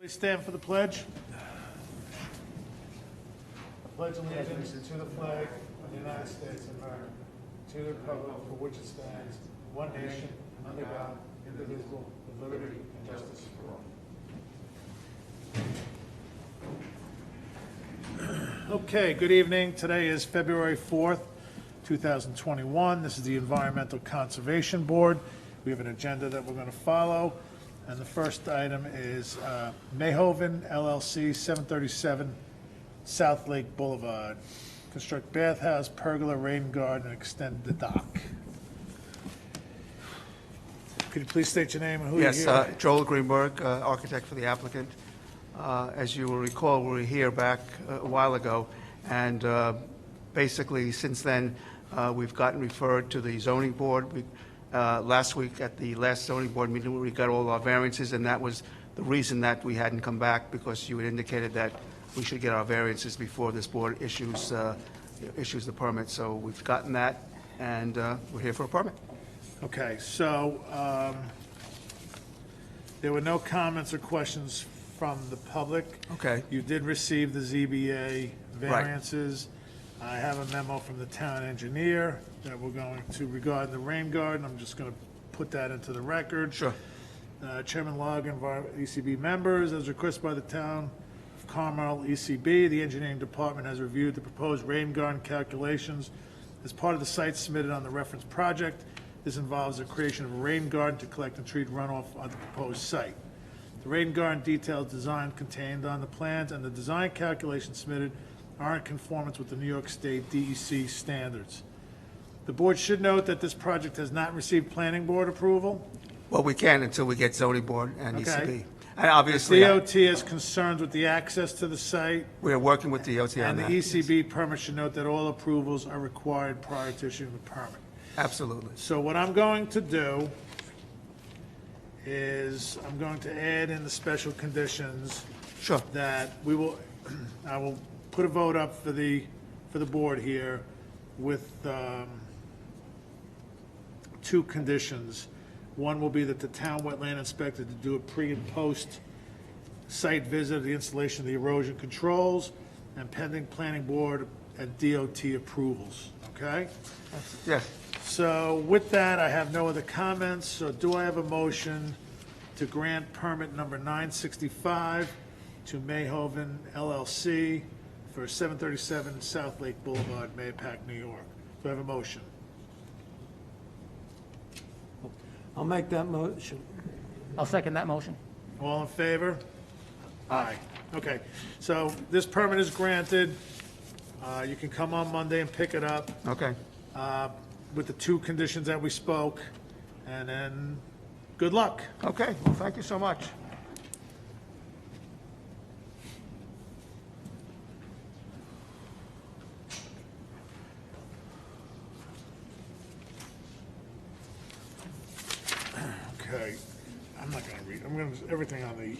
Please stand for the pledge. I pledge allegiance to the flag of the United States of America, to the republic for which it stands, one nation, under God, indivisible, with liberty and justice for all. Okay, good evening. Today is February 4th, 2021. This is the Environmental Conservation Board. We have an agenda that we're going to follow. And the first item is Mayhoven LLC, 737 South Lake Boulevard. Construct bathhouse, pergola, rain garden, and extend the dock. Could you please state your name and who you're here? Yes, Joel Greenberg, architect for the applicant. As you will recall, we were here back a while ago, and basically since then, we've gotten referred to the zoning board. Last week at the last zoning board meeting, we got all our variances, and that was the reason that we hadn't come back, because you had indicated that we should get our variances before this board issues the permit. So we've gotten that, and we're here for a permit. Okay, so there were no comments or questions from the public. Okay. You did receive the ZBA variances. I have a memo from the town engineer that we're going to regard the rain garden. I'm just going to put that into the record. Sure. Chairman Logan, ECB members, as requested by the town of Carmel ECB, the engineering department has reviewed the proposed rain garden calculations as part of the site submitted on the reference project. This involves the creation of a rain garden to collect and treat runoff on the proposed site. The rain garden detailed design contained on the plans and the design calculations submitted are in conformance with the New York State DEC standards. The board should note that this project has not received planning board approval. Well, we can until we get zoning board and Okay. ECB. And obviously, DOT has concerns with the access to the site, we are working with DOT on and the that. ECB permit should note that all approvals are required prior to issuing the permit. Absolutely. So what I'm going to do is I'm going to add in the special conditions Sure. that we will, I will put a vote up for the board here with two conditions. One will be that the town wetland inspector to do a pre and post site visit of the installation of the erosion controls and pending planning board and DOT approvals, okay? Yes. So with that, I have no other comments, so do I have a motion to grant permit number 965 to Mayhoven LLC for 737 South Lake Boulevard, Mahopac, New York? Do I have a motion? I'll make that motion. I'll second that motion. All in favor? Aye. Okay, so this permit is granted. You can come on Monday and pick it up Okay. with the two conditions that we spoke, and then good luck. Okay. Well, thank you so much. Okay, I'm not gonna read, I'm gonna, everything on the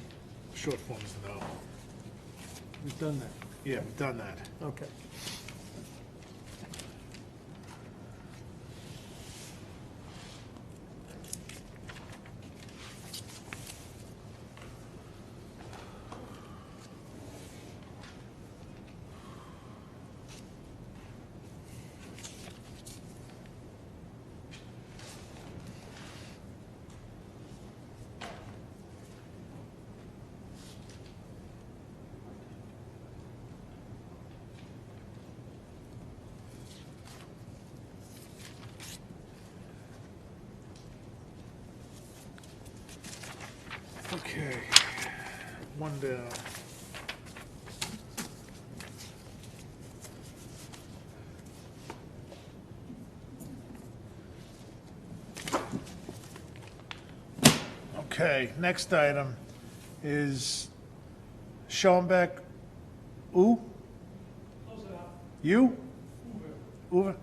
short form is no. We've done that. Yeah, we've done that. Okay. Okay, one down. Okay, next item is Schoenbeck, You? Uwe?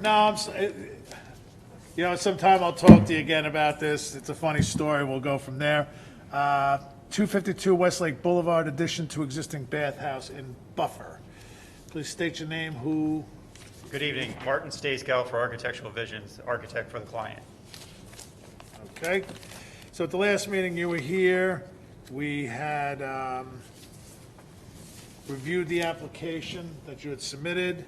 No, you know, sometime I'll talk to you again about this. It's a funny story. We'll go from there. 252 Westlake Boulevard, addition to existing bathhouse in buffer. Please state your name, who, Good evening. Martin Stacegal for Architectural Visions, architect for the client. Okay? So at the last meeting you were here, we had reviewed the application that you had submitted,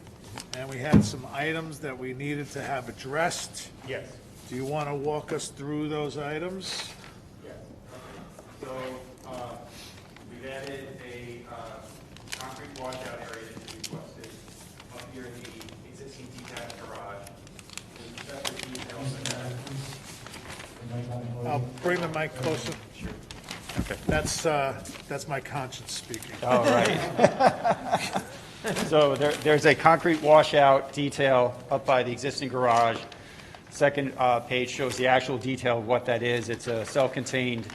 and we had some items that we needed to have addressed. Yes. Do you want to walk us through those items? Yes. So, we've added a concrete washout area that you requested up here in the existing detached garage. There's separate details in that. I'll bring the mic closer. Sure. That's my conscience speaking. All right. So there's a concrete washout detail up by the existing garage. Second page shows the actual detail of what that is. It's a self-contained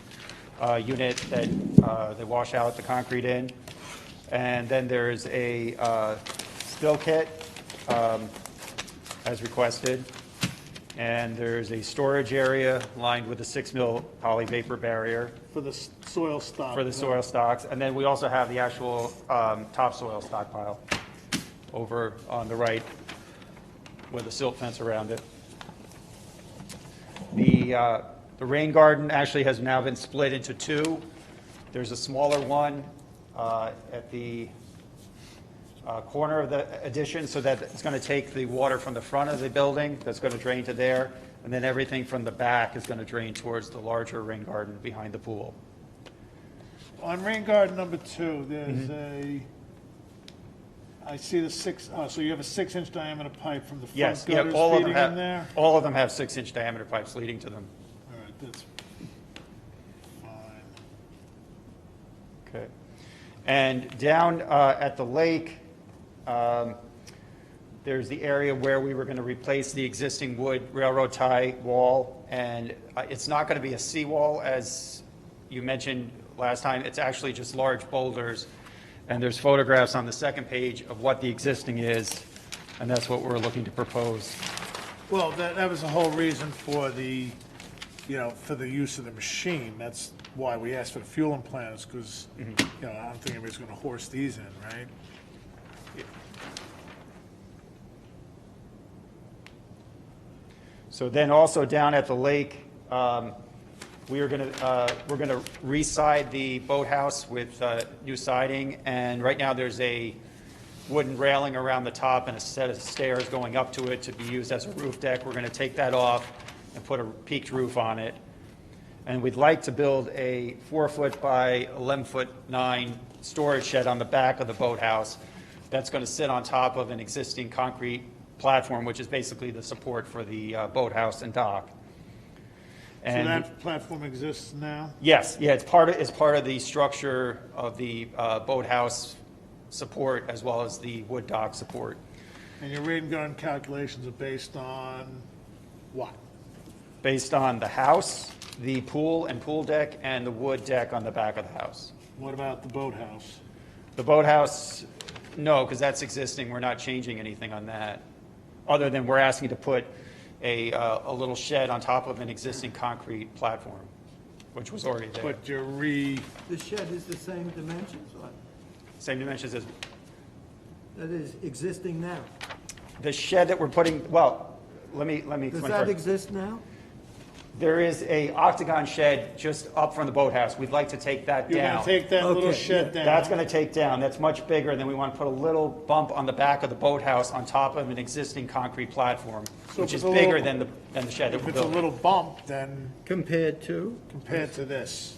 unit that they wash out the concrete in. And then there's a spill kit as requested. And there's a storage area lined with a 6 mil poly vapor barrier For the soil stock. for the soil stocks. And then we also have the actual topsoil stockpile over on the right with a silt fence around it. The rain garden actually has now been split into two. There's a smaller one at the corner of the addition, so that it's going to take the water from the front of the building, that's going to drain to there, and then everything from the back is going to drain towards the larger rain garden behind the pool. On rain garden number 2, there's I see the so you have a 6-inch diameter pipe from the front Yes, yeah, gutters all of them feeding in there? have, all of them have 6-inch diameter pipes leading to them. All right, that's fine. Okay. And down at the lake, there's the area where we were going to replace the existing wood railroad tie wall, and it's not going to be a seawall, as you mentioned last time. It's actually just large boulders, and there's photographs on the second page of what the existing is, and that's what we're looking to propose. Well, that was the whole reason for the, for the use of the machine. That's why we asked for the fueling plans, because, I don't think anybody's going to horse these in, right? So then also down at the lake, we're going to re-side the boathouse with new siding, and right now there's a wooden railing around the top and a set of stairs going up to it to be used as a roof deck. We're going to take that off and put a peaked roof on it. And we'd like to build a 4-foot by 11-foot 9 storage shed on the back of the boathouse that's going to sit on top of an existing concrete platform, which is basically the support for the boathouse and dock. So And that platform exists now? yes, yeah, it's part of the structure of the boathouse support as well as the wood dock support. And your rain garden calculations are based on what? Based on the house, the pool and pool deck, and the wood deck on the back of the house. What about the boathouse? The boathouse, no, because that's existing. We're not changing anything on that, other than we're asking to put a little shed on top of an existing concrete platform, which was already there. But you're The shed is the same dimensions, or Same dimensions as that is existing now? the shed that we're putting, well, let me Does explain that first. exist now? There is a octagon shed just up from the boathouse. We'd like to take that You're down. going to take that little Okay, shed yeah. down? That's going to take down. That's much bigger, and then we want to put a little bump on the back of the boathouse on top of an existing concrete platform, So which if is it's a bigger little- than the shed that If we're it's a building. little bump, then Compared to? compared to this.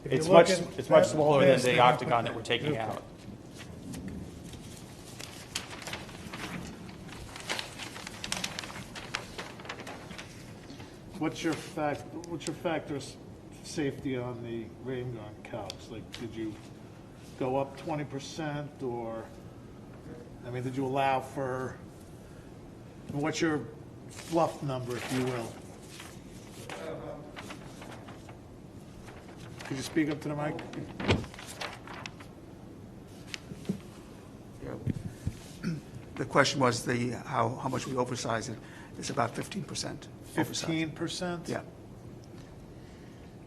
If It's you're much, looking it's much at smaller than this, the then- octagon that we're taking out. What's your factor of safety on the rain garden calcs? Like, did you go up 20%, or, did you allow for, what's your fluff number, if you will? Could you speak up to the mic? The question was how much we oversize it. It's about 15% oversize. 15%? Yeah.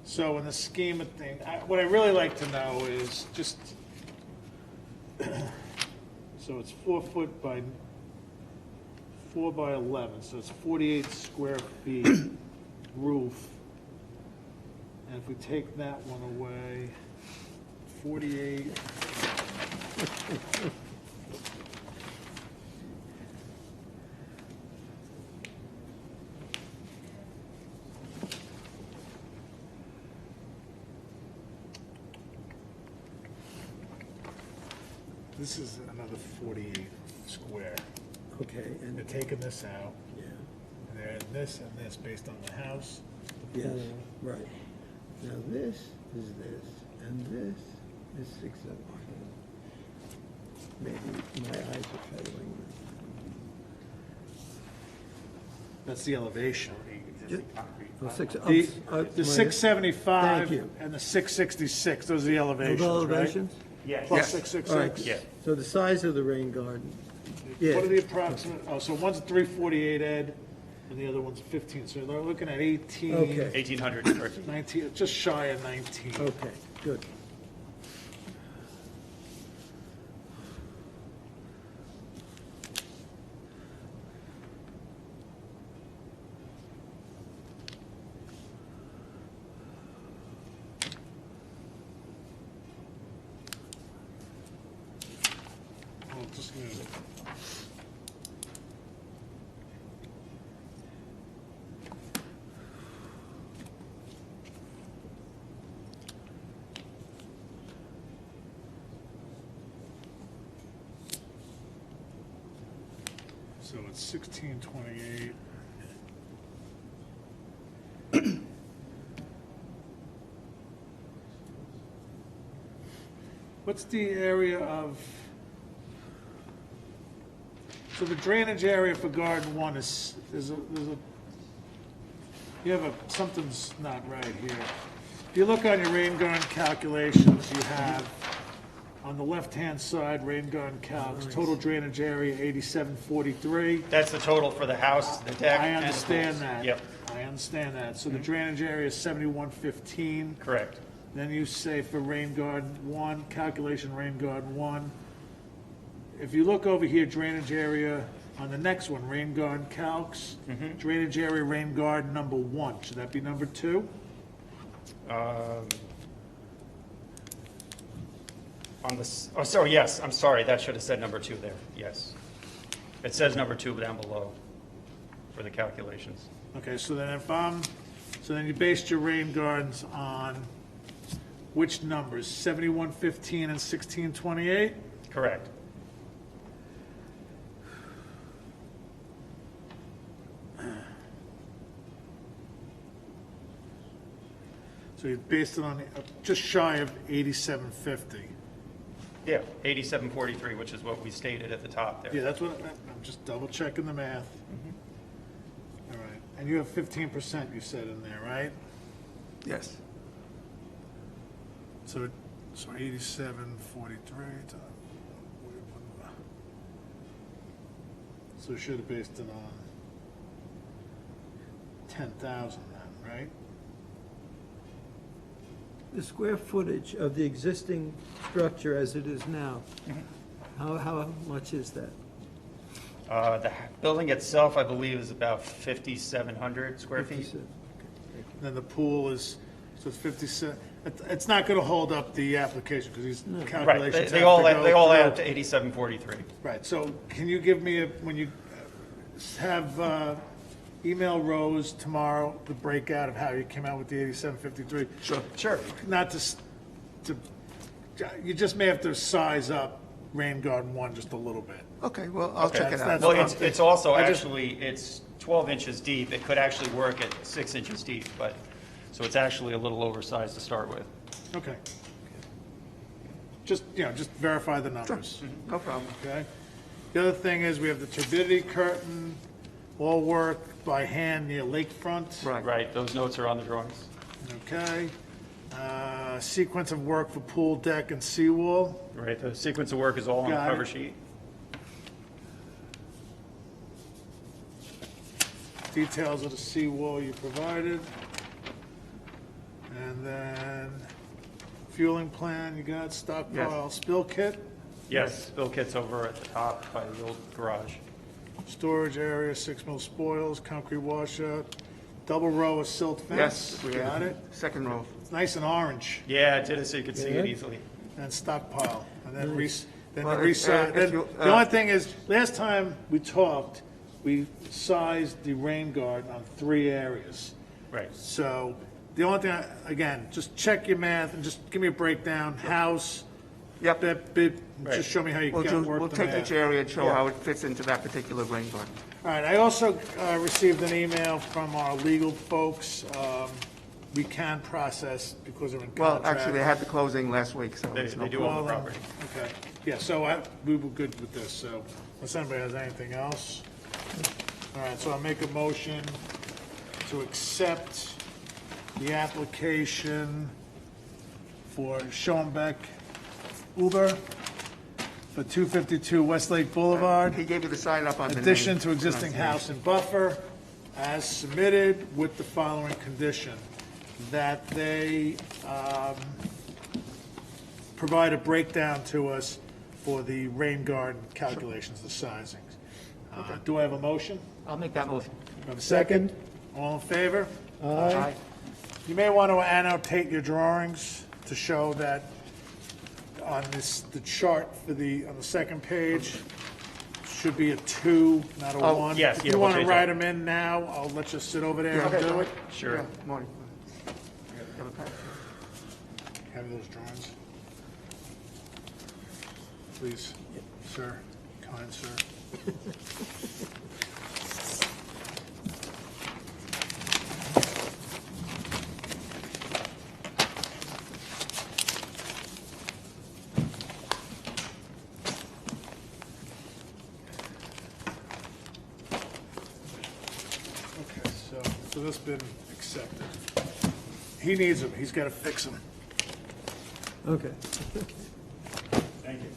So in the scheme of things, what I'd really like to know is just, so it's 4 foot by 4 by 11, so it's 48 square feet. roof. And if we take that one away, 48. This is another 48 square. Okay, and, They're taking this out, yeah, and they're adding this and this based on the house. yes, right. Now this is this, and this is 670. Maybe my eyes are failing. That's the elevation. Oh, six- The my- the 675 Thank you. and the 666, those are the elevations, Those right? elevations? Yes. Plus Yes. 666? Yeah. So the size of the rain garden, yeah. What are the approximate, oh, so one's a 348, Ed, and the other one's 15, so they're looking at 18. Okay. 1,800 square feet. 19, just shy of 19. Okay, good. Oh, just give me a- So it's 1628. What's the area of, so the drainage area for garden one is, there's a, you have a, something's not right here. If you look on your rain garden calculations, you have, on the left-hand side, rain garden calcs, total drainage area 8743. That's the total for the house, the deck, I and the understand pools. that. Yep, I understand that. So the drainage area is 7115. correct. Then you say for rain garden one, calculation rain garden one. If you look over here, drainage area on the next one, rain garden calcs, drainage area rain garden number one, should that be number two? On this, oh, sorry, yes, I'm sorry, that should have said number 2 there, yes. It says number 2 down below for the calculations. Okay, so then if so then you based your rain gardens on which numbers, 7115 and 1628? Correct. So you based it on just shy of 8750. Yeah, 8743, which is what we stated at the top Yeah, there. that's what, I'm just double checking the math. All right, and you have 15% you said in there, right? Yes. So 8743. So should have based it on 10,000 then, right? The square footage of the existing structure as it is now, how much is that? The building itself, I believe, is about 5,700 square feet. 57. And then the pool is, so it's 57, it's not gonna hold up the application, because these Right, calculations they have all, to go they all add up through. to 8743. Right, so can you give me, when you have, email Rose tomorrow, the breakout of how you came out with the 8753? Sure. Sure. Not you just may have to size up Rain Garden 1 just a little bit. Okay, well, I'll check it That's- out. Well, it's also I just- actually, it's 12 inches deep. It could actually work at 6 inches deep, but, so it's actually a little oversized to start with. Okay. Just, just verify the numbers, No problem. okay? The other thing is, we have the turbidity curtain, all work by hand near lakefront. Right. Right, those notes are on the drawings. Okay. Sequence of work for pool deck and seawall. Right, the sequence of work is all on the Got it. cover sheet. Details of the seawall you provided. And then fueling plan, you got stockpile spill kit, Yes, spill kit's over at the top by the old garage. storage area, 6 mil spoils, concrete washout, double row of silt fence. Yes, we Got have. it. Second row. It's nice and orange. Yeah, I did it so you could see it Good. easily. And stockpile, and then then Well, the if resize. Then you, the only thing is, last time we talked, we sized the rain garden on 3 areas. Right. So the only thing, again, just check your math and just give me a breakdown, house, Yep. Right. just show me how you We'll got work we'll the take math. each area and show Yeah. how it fits into that particular rain garden. All right, I also received an email from our legal folks. We can process because they're in Well, contract. actually, they had the closing last week, so They it's no do problem. own the Well, property. Okay, yeah, so we were good with this, so unless anybody has anything else. All right, so I'll make a motion to accept the application for Schoenbeck Uber for 252 Westlake Boulevard. He gave you the sign up on the name. Addition to existing house and buffer as submitted with the following condition, that they provide a breakdown to us for the rain garden calculations, the sizings. Do I have a motion? I'll make that motion. Do I have a second? All in favor? Aye. You may want to annotate your drawings to show that on the chart on the second page, should be a 2, not a Oh, 1. yes, If yeah, you we'll want to change write that. them in now, I'll let you sit over there Yeah. and do it. Sure. Yeah, morning. Have a pack. Have those drawings. Please, sir, kind sir. Okay, so this been accepted. He needs them, he's got to fix them. Okay. Thank you.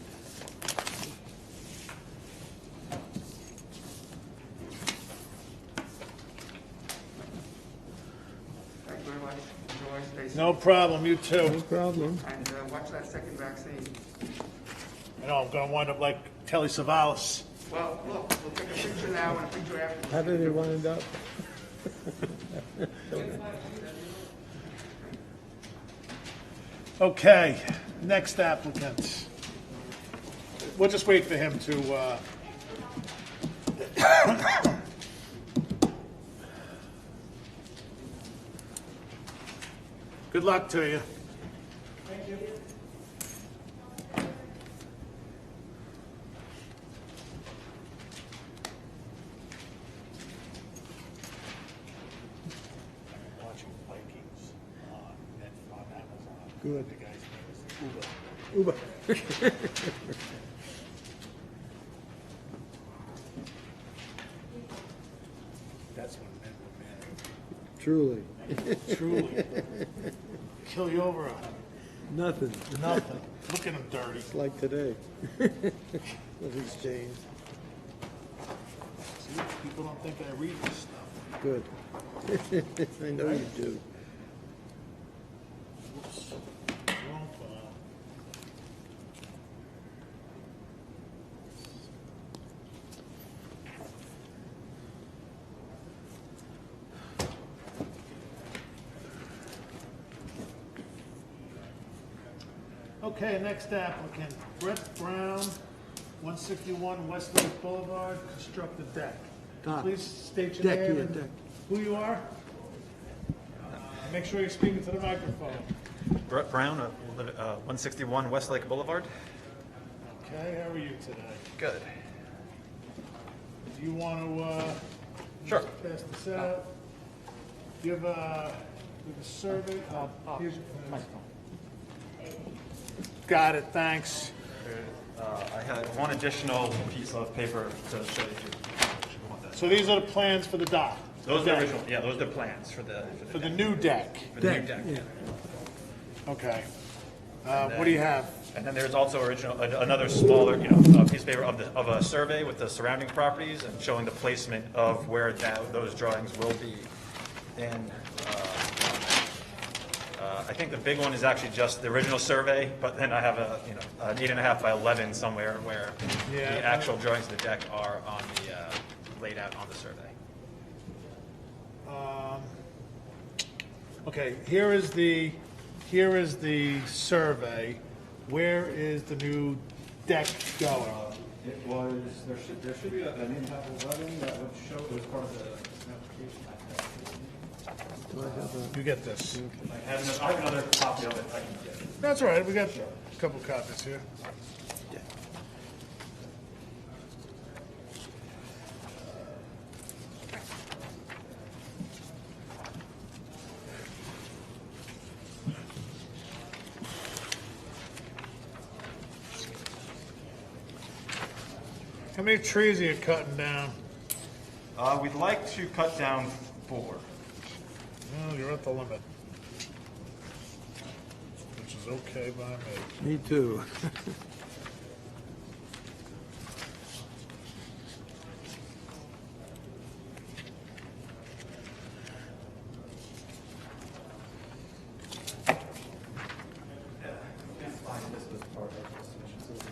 Thank you very much. Enjoy, stay safe. No problem, you too. No problem. And watch that second vaccine. I know, I'm gonna wind up like Telly Savalas. Well, look, we'll take a picture now and a picture after. How did it wind up? Okay, next applicant. We'll just wait for him to, Good luck to you. Watching Vikings on Amazon. Good. The guy's name is Uber. Uber. That's when men Truly. were men. Truly. Kill you over Nothing. nothing. Look at him dirty. It's like today. Nothing's changed. See, people don't think I read this stuff. Good. I know you do. Whoops. Wrong file. Okay, next applicant, Brett Brown, 161 Westlake Boulevard, construct a deck. Dock. Please state your Deck, name yeah, and deck. who you are. Make sure you're speaking to the microphone. Brett Brown, 161 Westlake Boulevard. Okay, how are you today? Good. Do you want to, Sure. pass this out? Do you have a survey? Here's your- Got it, thanks. I had one additional piece of paper to show you if you want that. So these are the plans for the dock? Those are the deck, original, yeah, those are the plans for the For the deck. new deck, For the new Deck, deck. yeah. okay. What do you have? And then there's also another smaller, piece of paper of a survey with the surrounding properties and showing the placement of where those drawings will be. And I think the big one is actually just the original survey, but then I have an 8.5 by 11 somewhere where Yeah. the actual drawings of the deck are on the, laid out on the survey. Okay, here is the survey. Where is the new deck going? It was, there should be an in-house 11 that would show it was part of the application. You get this. I have another copy of it I can get. That's all right, we got a couple copies here. How many trees are you cutting down? We'd like to cut down 4. Well, you're at the limit. Which is okay by me. Me too.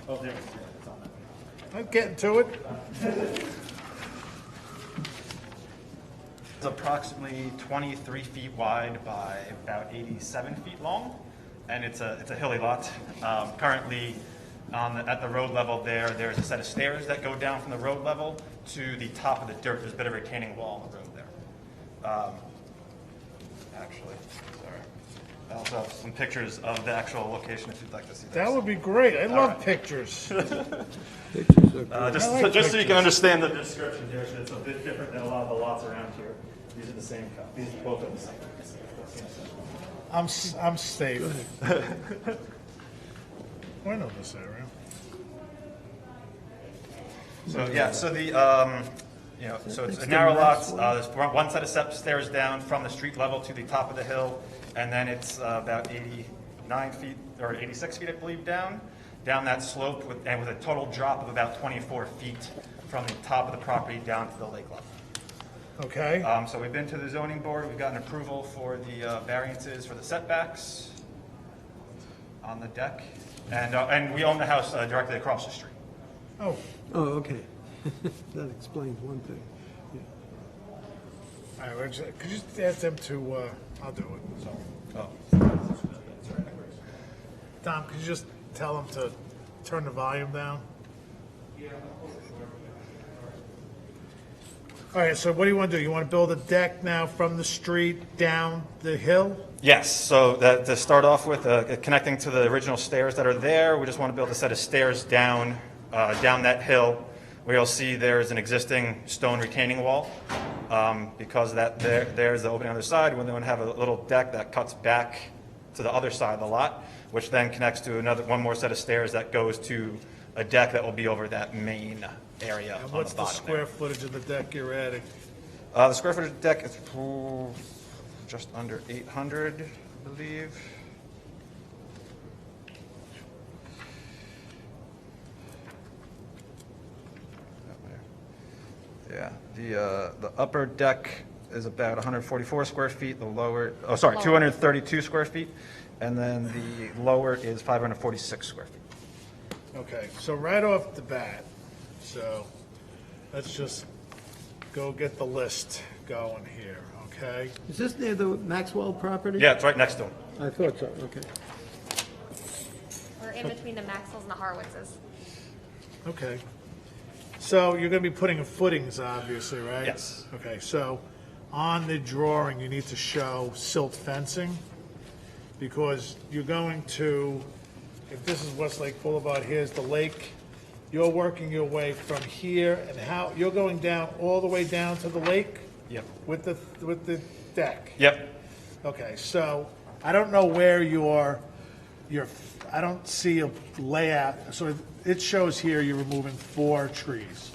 Oh, there it is. Yeah, it's on that. I'm getting to it. It's approximately 23 feet wide by about 87 feet long, and it's a hilly lot. Currently, at the road level there's a set of stairs that go down from the road level to the top of the dirt. There's a bit of a retaining wall on the road there. Actually, sorry. I also have some pictures of the actual location if you'd like to see That those. would be great. I love right. pictures. Pictures are great. Just, I like just so you pictures. can understand the description here, it's a bit different than a lot of the lots around here. These are the same, these are both of the same. I'm safe. I know this area. So, yeah, so so it's a narrow lot. There's one set of stairs down from the street level to the top of the hill, and then it's about 89 feet, or 86 feet, I believe, down that slope, with a total drop of about 24 feet from the top of the property down to the lake level. Okay. So we've been to the zoning board, we've gotten approval for the variances for the setbacks on the deck, and we own the house directly across the street. Oh, Oh, okay. That explains one thing. all right. Could you just ask them to, I'll do it. So. Tom, could you just tell them to turn the volume down? All right, so what do you want to do? You want to build a deck now from the street down the hill? Yes, so to start off with, connecting to the original stairs that are there, we just want to build a set of stairs down that hill, where you'll see there's an existing stone retaining wall. Because there's the opening on the other side, we're going to have a little deck that cuts back to the other side of the lot, which then connects to one more set of stairs that goes to a deck that will be over that main area And on what's the the bottom square there. footage of the deck you're adding? The square footage of the deck is just under 800, I believe. Yeah, the upper deck is about 144 square feet, the lower, 232 square feet, and then the lower is 546 square feet. Okay, so right off the bat, so let's just go get the list going here, okay? Is this near the Maxwell property? Yeah, it's right next to them. I thought so, okay. We're in between the Maxwells and the Harwitzes. Okay. So you're going to be putting in footings, obviously, right? Yes. Okay, so on the drawing, you need to show silt fencing, because you're going to, if this is Westlake Boulevard, here's the lake, you're working your way from here, and how, you're going down, all the way down to the lake? Yep. With the deck? Yep. Okay, so I don't know where your, I don't see a layout, so it shows here you're removing 4 trees,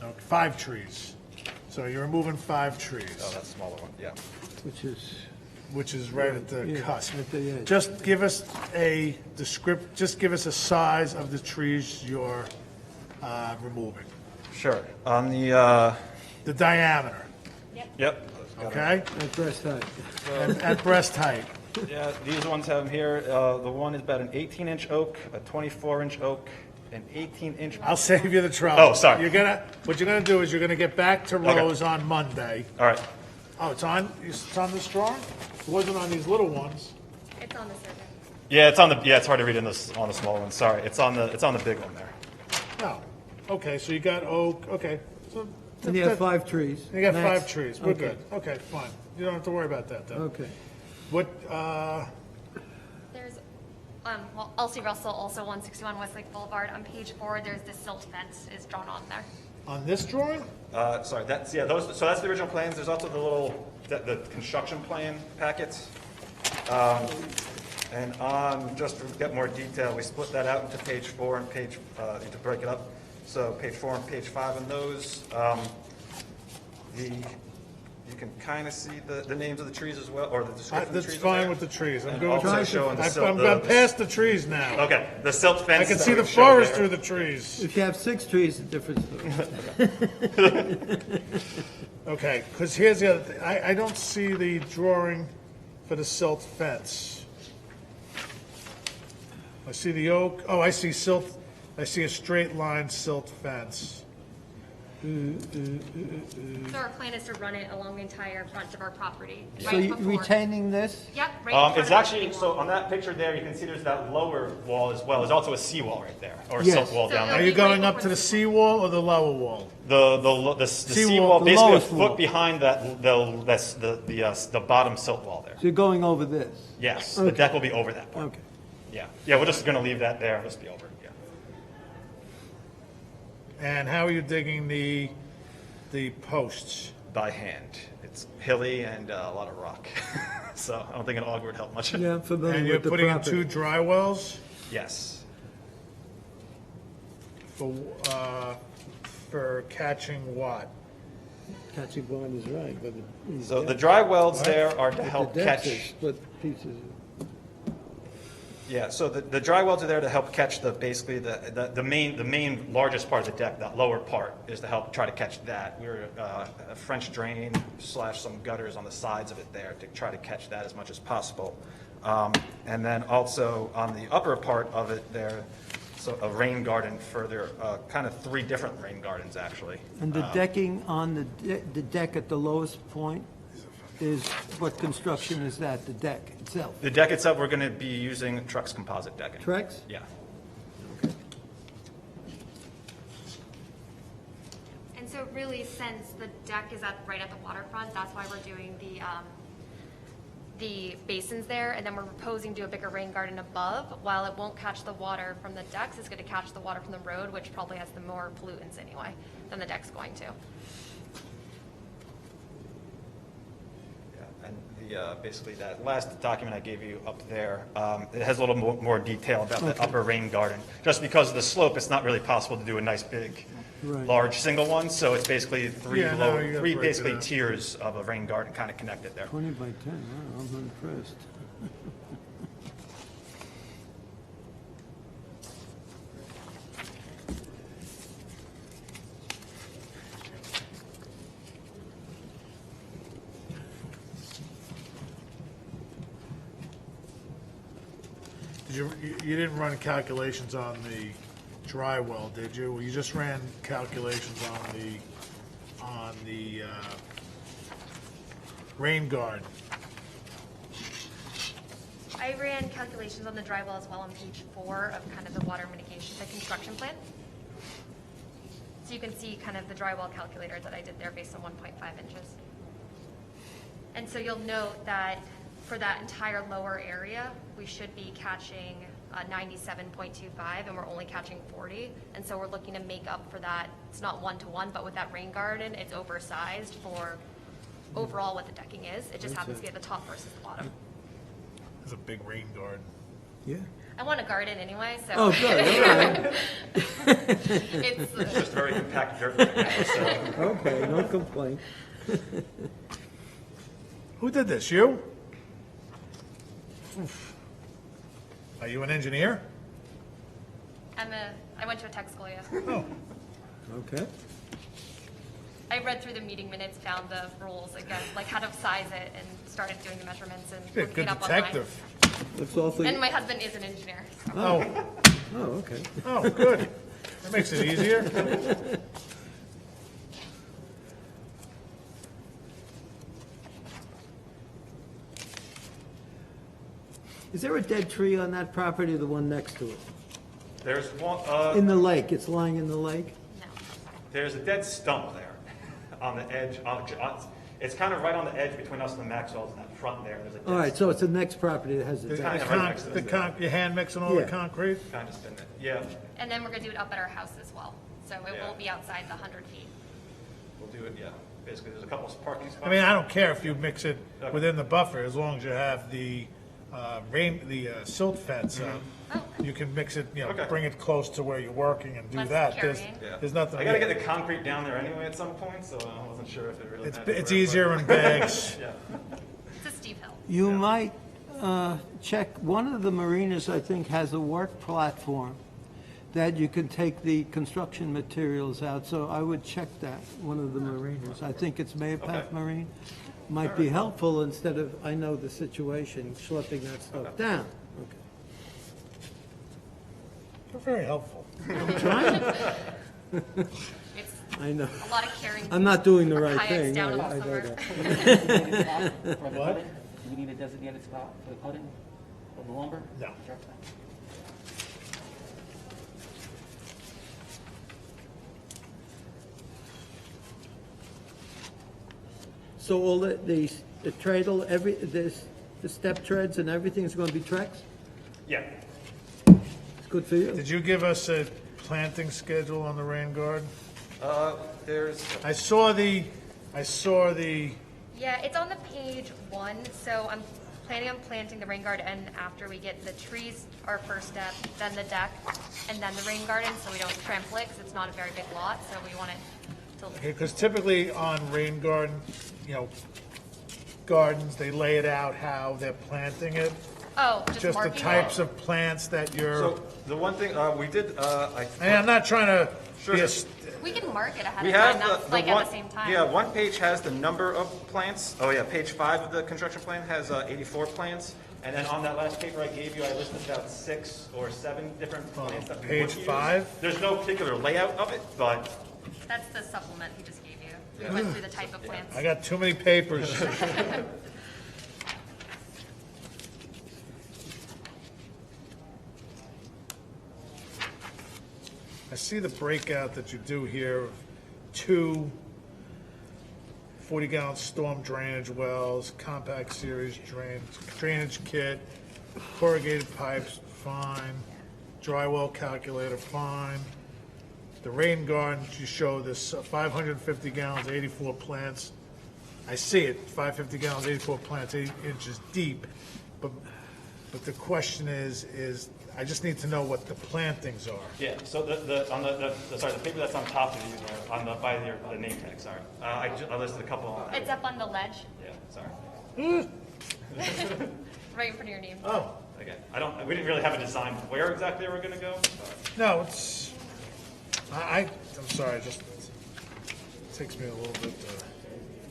no, 5 trees. So you're removing 5 trees, Oh, that's a smaller one, yeah. Which is, right at the yeah, cusp. at the edge. Just give us a just give us a size of the trees you're removing, Sure. On the, the diameter, yep. okay? at breast height. And at breast height. Yeah, these ones have them here. The one is about an 18-inch oak, a 24-inch oak, an 18-inch. I'll save you the trouble. Oh, sorry. What you're gonna do is you're gonna get back to Rose on Monday, All right. Oh, it's on this drawing? It wasn't on these little ones. It's on the survey. Yeah, it's hard to read on the small one, sorry. It's on the big one there. Oh, okay, so you got oak, okay. So And you have 5 trees. You got Max. 5 trees, we're Okay. good. Okay, fine. You don't have to worry about that then. Okay. What, There's, well, Elsie Russell, also 161 Westlake Boulevard. On page 4, there's the silt fence is drawn on there. on this drawing? Sorry, that's the original plans. There's also the construction plan packets. And just to get more detail, we split that out into page 4 and to break it up. So page 4 and page 5 on those. You can kind of see the names of the trees as well, or the description of the That's trees. fine with the trees. I'm And good with also the showing the silt. I'm past the trees now. Okay, the silt fence. I can that see we the showed forest there. through the trees. If you have 6 trees, it's a different story. Okay, because here's the other thing. I don't see the drawing for the silt fence. I see the oak, oh, I see silt, I see a straight line silt fence. So our plan is to run it along the entire front of our property. So right you're before- retaining this? Yep, right in front It's of the actually, retaining so wall. on that picture there, you can see there's that lower wall as well. There's also a seawall right there, or a Yes. silt wall So down it'll Are there. you going up to the seawall or the lower wall? The Seawall, seawall, the basically a lowest wall. foot behind the bottom silt wall there. So you're going over this? Yes, the Okay. deck will be over that part. Okay. Yeah, we're just gonna leave that there, just be over, yeah. And how are you digging the posts? By hand. It's hilly and a lot of rock, so I don't think an auger would help much. Yeah, I'm And familiar you're with the putting in property. 2 dry wells Yes. for catching what? Catching blind is right, but it- So the dry wells there are to but help the depths are catch. split pieces. Yeah, so the dry wells are there to help catch basically the main largest part of the deck, that lower part, is to help try to catch that. We're a French drain / some gutters on the sides of it there to try to catch that as much as possible. And then also on the upper part of it there, so a rain garden further, kind of 3 different rain gardens actually. And the decking on the deck at the lowest point is, what construction is that, the deck itself? The deck itself, we're going to be using Trex composite decking. Trex? Yeah. And so really, since the deck is right at the waterfront, that's why we're doing the basins there, and then we're proposing to do a bigger rain garden above. While it won't catch the water from the decks, it's going to catch the water from the road, which probably has the more pollutants anyway than the deck's going to. And basically that last document I gave you up there, it has a little more detail about the upper rain garden. Just because of the slope, it's not really possible to do a nice big, Right. large single one, so it's basically 3 Yeah, no, you gotta break it basically up. tiers of a rain garden kind of connected there. 20 by 10, wow, I'm impressed. You didn't run calculations on the dry well, did you? You just ran calculations on the rain garden. I ran calculations on the dry well as well on page 4 of kind of the water mitigation, the construction plan. So you can see kind of the dry well calculator that I did there based on 1.5 inches. And so you'll note that for that entire lower area, we should be catching 97.25, and we're only catching 40. And so we're looking to make up for that. It's not 1-to-1, but with that rain garden, it's oversized for overall what the decking is. It just happens to be at the top versus the bottom. It's a big rain garden. Yeah. I want a garden anyway, so. Oh, good, all right. It's, Just very compact dirt right now, so. Okay, no complaint. Who did this, you? Oof. Are you an engineer? I went to a tech school, yeah. Oh, Okay. I read through the meeting minutes, found the rules again, like how to size it, and started doing the measurements and you're a looking good it up online. detective. That's awfully, And my husband is an engineer. So. Oh, oh, okay. oh, good. That makes it easier. Is there a dead tree on that property or the one next to it? There's one, In the lake, it's lying in the lake? No. there's a dead stump there on the edge, it's kind of right on the edge between us and the Maxwell's in that front there. There's a dead All right, so it's the next property that has a The deck. Kind of right next to this. your hand mixing all the Yeah. concrete? Kind of spin it. Yeah, And then we're gonna do it up at our house as well. So it Yeah. won't be outside the 100 feet. we'll do it, yeah. Basically, there's a couple of parking spots. I mean, I don't care if you mix it within the buffer, as long as you have the silt fence up. Oh, You can mix it, Okay. bring it close to where you're working and do Less that. carrying. Yeah. There's nothing. I gotta get the concrete down there anyway at some point, so I wasn't sure if it really mattered. It's easier in bags. Yeah. It's a steep hill. You might check, one of the marinas, I think, has a work platform that you can take the construction materials out, so I would check that, one of the marinas. I think it's Mayapath Okay. Marine. Might be helpful instead of, I know the situation, schlepping that stuff down. Okay. You're very helpful. It's I know. a lot of carrying. I'm not doing the right kayaks thing. down in I the know summer. that. For the cutting? Do we need a designated spot for the cutting of the lumber? No. Sure. So all the treadle, the step treads and everything's going to be Trex? Yeah. It's good for you? Did you give us a planting schedule on the rain garden? There's, I saw the, Yeah, it's on the page 1, so I'm planning on planting the rain garden after we get the trees, our first step, then the deck, and then the rain garden, so we don't trample it, because it's not a very big lot, so we want it to, because typically on rain garden, gardens, they lay it out how they're planting it. just Just the marking types it. of plants that you're, so the one thing, we did, and I'm not trying to be a, Sure. We can mark it ahead we of time, have not like one, at the same time. yeah, one page has the number of plants. Oh yeah, page 5 of the construction plan has 84 plants. And then on that last paper I gave you, I listed about 6 or 7 different plants that we would page use. 5? There's no particular layout of it, but That's the supplement he just gave you. We went through the type of plants. I got too many papers. I see the breakout that you do here of 2 40-gallon storm drainage wells, compact series drainage kit, corrugated pipes, fine, dry well calculator, fine. The rain garden, you show this 550 gallons, 84 plants. I see it, 550 gallons, 84 plants, 8 inches deep. But the question is I just need to know what the plantings are. yeah. So the paper that's on top of you there, on the by the name tag. Sorry, I listed a couple on that. It's up on the ledge, Yeah, sorry. right in front of your name. Oh, Again, we didn't really have a design of where exactly we're going to go. But no, it's, I'm sorry, it just takes me a little bit to.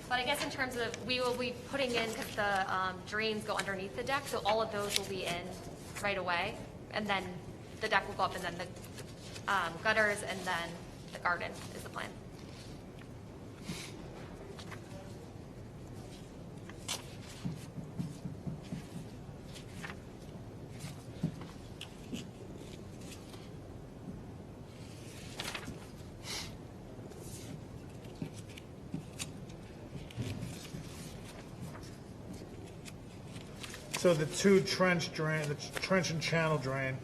But I guess in terms of, we will be putting in, because the drains go underneath the deck, so all of those will be in right away. And then the deck will go up, and then the gutters, and then the garden is the plan. So the 2 trench and channel drain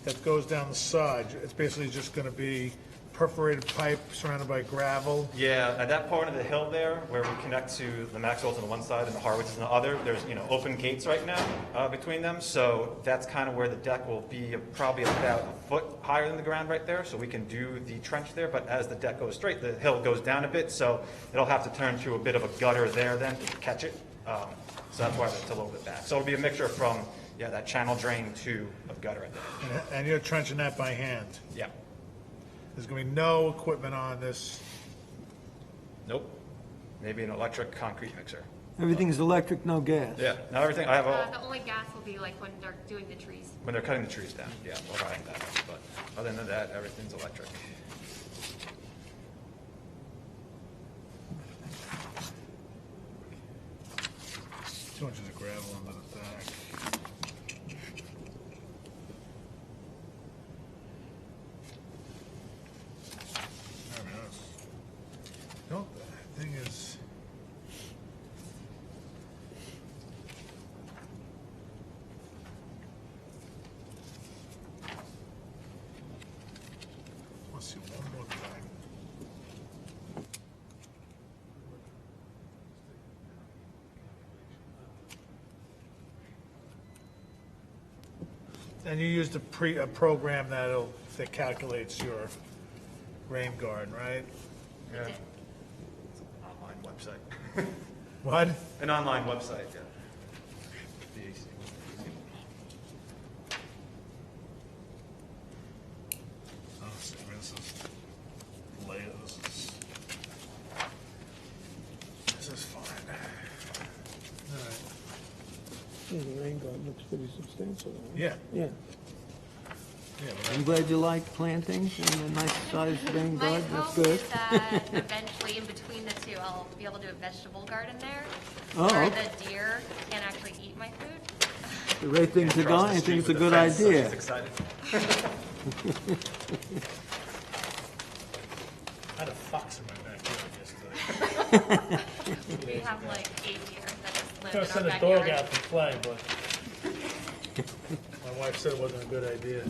that goes down the side, it's basically just gonna be perforated pipe surrounded by gravel. yeah, at that part of the hill there, where we connect to the Maxwell's on the one side and the Harwoods on the other, there's open gates right now between them. So that's kind of where the deck will be, probably about a foot higher than the ground right there. So we can do the trench there. But as the deck goes straight, the hill goes down a bit. So it'll have to turn to a bit of a gutter there then to catch it. So that's why it's a little bit back. So it'll be a mixture from that channel drain to a gutter right there. And you're trenching that by hand. Yeah. There's gonna be no equipment on this. Nope. Maybe an electric concrete mixer. Everything's electric, no gas? Yeah. Now everything I have all. The only gas will be like when they're doing the trees. When they're cutting the trees down, yeah, we'll riding that up, but other than that, everything's electric. Two inches of gravel under the back. Let's see, one more thing. And you used a program that calculates your rain garden, right? Yeah. Online website. What? An online website, yeah. Oh, see, this is later, this is fine. All right. Yeah, the rain garden looks pretty substantial. Yeah, Yeah. yeah, I'm glad you like plantings and a nice sized rain My garden, that's hope good. is that eventually, in between the two, I'll be able to do a vegetable garden there. Oh, Where okay. the deer can actually eat my food. The way things are Across going, the I street think it's a with the good fence, so idea. she's excited. I had a fox in my backyard yesterday. We have like 8 deer that just I live was in gonna our send a dog backyard. out to play, but my wife said it wasn't a good idea.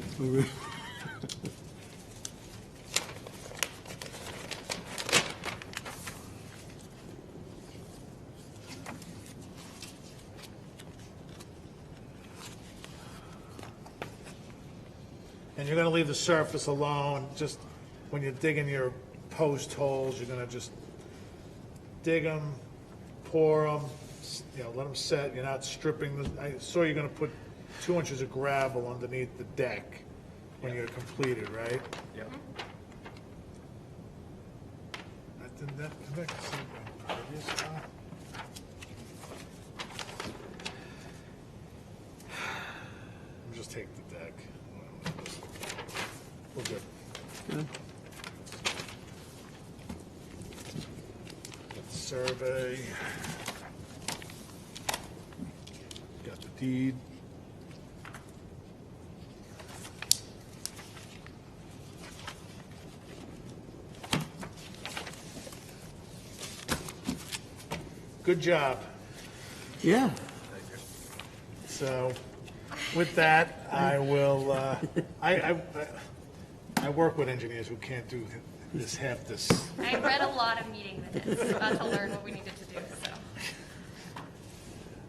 And you're gonna leave the surface alone, just when you're digging your post holes, you're gonna just dig them, pour them, let them set, you're not stripping the, I saw you're gonna put 2 inches of gravel underneath the deck when you're completed, right? Yep. Come back and see the previous one. Just take the deck. We're good. Good. Got the survey. Got the deed. Good job. Yeah, So with that, I will, I work with engineers who can't do half this. I read a lot of meeting minutes to learn what we needed to do, so.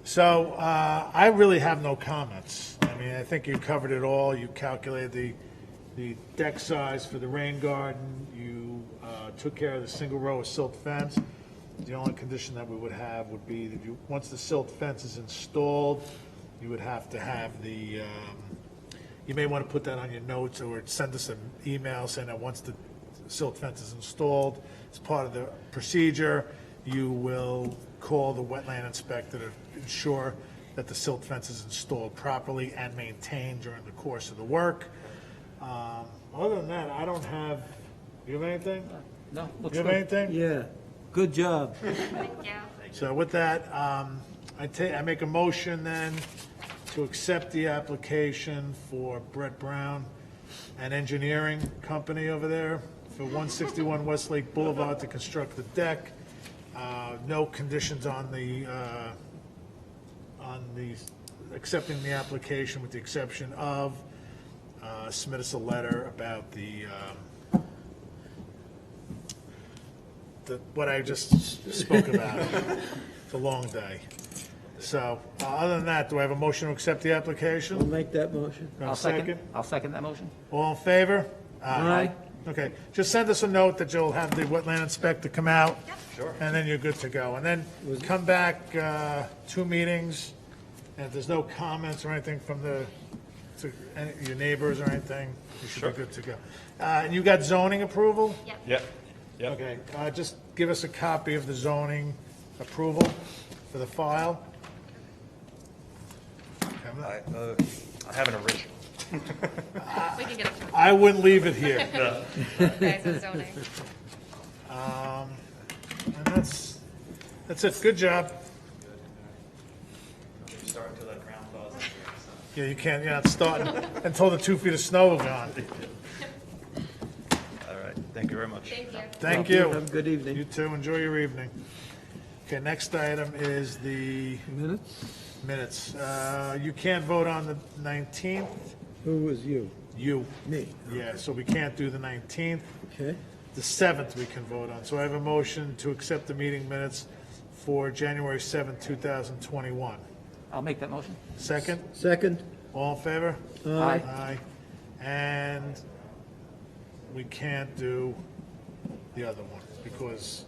So I really have no comments. I mean, I think you covered it all. You calculated the deck size for the rain garden. You took care of the single row of silt fence. The only condition that we would have would be that once the silt fence is installed, you would have to have the, you may want to put that on your notes or send us an email saying that once the silt fence is installed, as part of the procedure, you will call the wetland inspector to ensure that the silt fence is installed properly and maintained during the course of the work. Other than that, I don't have, you have anything? No, You looks have good. anything? yeah, good job. Thank you. So with that, I make a motion then to accept the application for Brett Brown, an engineering company over there, for 161 Westlake Boulevard to construct the deck. No conditions on the accepting the application, with the exception of submit us a letter about what I just spoke about. It's a long day. So, other than that, do I have a motion to accept the I'll application? make that motion. Do I have a I'll second that motion. All in favor? Aye. Okay, just send us a note that you'll have the wetland inspector come out. Sure. And then you're good to go. And then come back, 2 meetings, and if there's no comments or anything from your neighbors or anything, you should Sure. be good to go. And you got zoning approval? Yep. Yep. Yep. Okay, just give us a copy of the zoning approval for the file. I have an original. We can get it to I wouldn't leave it here. you guys with zoning. And that's it. Good job. Start until that ground thaws. Yeah, you're not starting until the 2 feet of snow are gone. All right. Thank you very much. Thank you. Thank you. Have a good evening. You too. Enjoy your evening. Okay, next item is the Minutes? minutes. You can't vote on the 19th. Who was you? You. Me, Yeah, so we can't do the 19th. okay. The 7th we can vote on. So I have a motion to accept the meeting minutes for January 7th, 2021. I'll make that motion. Second, Second? all in favor? Aye. Aye. And we can't do the other one because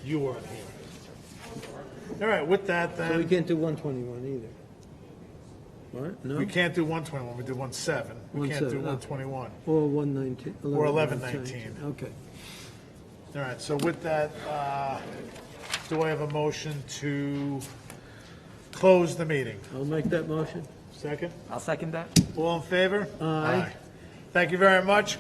you weren't here. All right, with that So we then, can't do 121 either. What? No? we can't do 121, we did 17. We can't do 17, 121. Or 119? Or 1119. Okay. All right, so with that, do I have a motion to close the meeting? I'll make that motion. Second? I'll second that. All in favor? Aye. Thank you very much.